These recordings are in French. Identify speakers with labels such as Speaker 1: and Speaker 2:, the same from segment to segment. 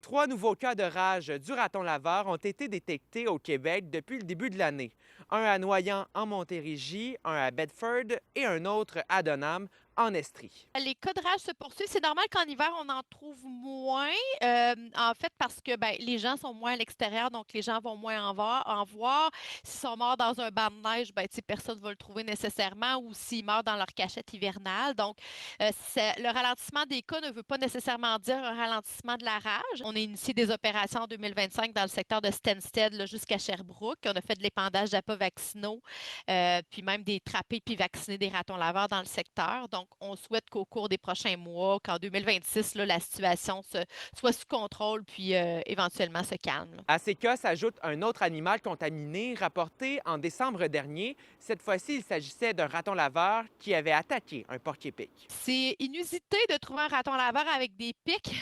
Speaker 1: 3 nouveaux cas de rage du raton laveur ont été détectés au Québec depuis le début de l'année. Un à Noyant en Montérégie, un à Bedford et un autre à Donham en Estrie.
Speaker 2: Les cas de rage se poursuivent. C'est normal qu'en hiver, on en trouve moins. En fait, parce que ben, les gens sont moins à l'extérieur, donc les gens vont moins en voir. S'ils sont morts dans un banc de neige, ben, tu sais, personne ne va le trouver nécessairement, ou s'ils meurent dans leur cachette hivernale. Donc, le ralentissement des cas ne veut pas nécessairement dire un ralentissement de la rage. On a initié des opérations en 2025 dans le secteur de Stansted là, jusqu'à Sherbrooke. On a fait de l'épandage d'appâts vaccinaux, puis même des trapés puis vacciner des ratons laveurs dans le secteur. Donc, on souhaite qu'au cours des prochains mois, qu'en 2026, là, la situation soit sous contrôle puis éventuellement se calme, là.
Speaker 1: À ces cas s'ajoute un autre animal contaminé rapporté en décembre dernier. Cette fois-ci, il s'agissait d'un raton laveur qui avait attaqué un porc-épic.
Speaker 2: C'est inusité de trouver un raton laveur avec des pics.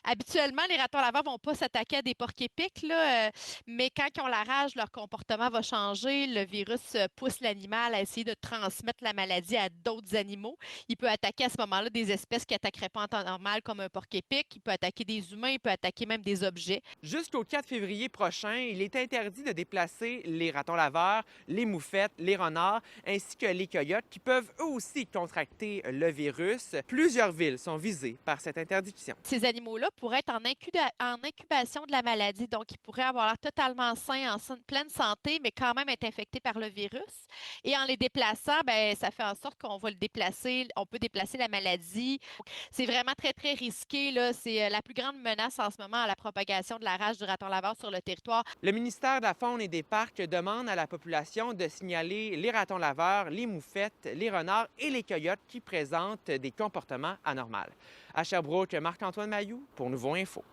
Speaker 2: Habituellement, les ratons laveurs vont pas s'attaquer à des porcs-épics, là, mais quand ils ont la rage, leur comportement va changer. Le virus pousse l'animal à essayer de transmettre la maladie à d'autres animaux. Il peut attaquer à ce moment-là des espèces qui attaqueraient pas en temps normal, comme un porc-épic. Il peut attaquer des humains, il peut attaquer même des objets.
Speaker 1: Jusqu'au 4 février prochain, il est interdit de déplacer les ratons laveurs, les moufettes, les renards, ainsi que les coyotes qui peuvent eux aussi contracter le virus. Plusieurs villes sont visées par cette interdiction.
Speaker 2: Ces animaux-là pourraient être en incubation de la maladie, donc ils pourraient avoir l'air totalement sains, pleine santé, mais quand même être infectés par le virus. Et en les déplaçant, ben, ça fait en sorte qu'on va le déplacer, on peut déplacer la maladie. C'est vraiment très, très risqué, là. C'est la plus grande menace en ce moment à la propagation de la rage du raton laveur sur le territoire.
Speaker 1: Le ministère de la Faune et des Parcs demande à la population de signaler les ratons laveurs, les moufettes, les renards et les coyotes qui présentent des comportements anormaux. À Sherbrooke, Marc-Antoine Mailloux pour Nouveau Info.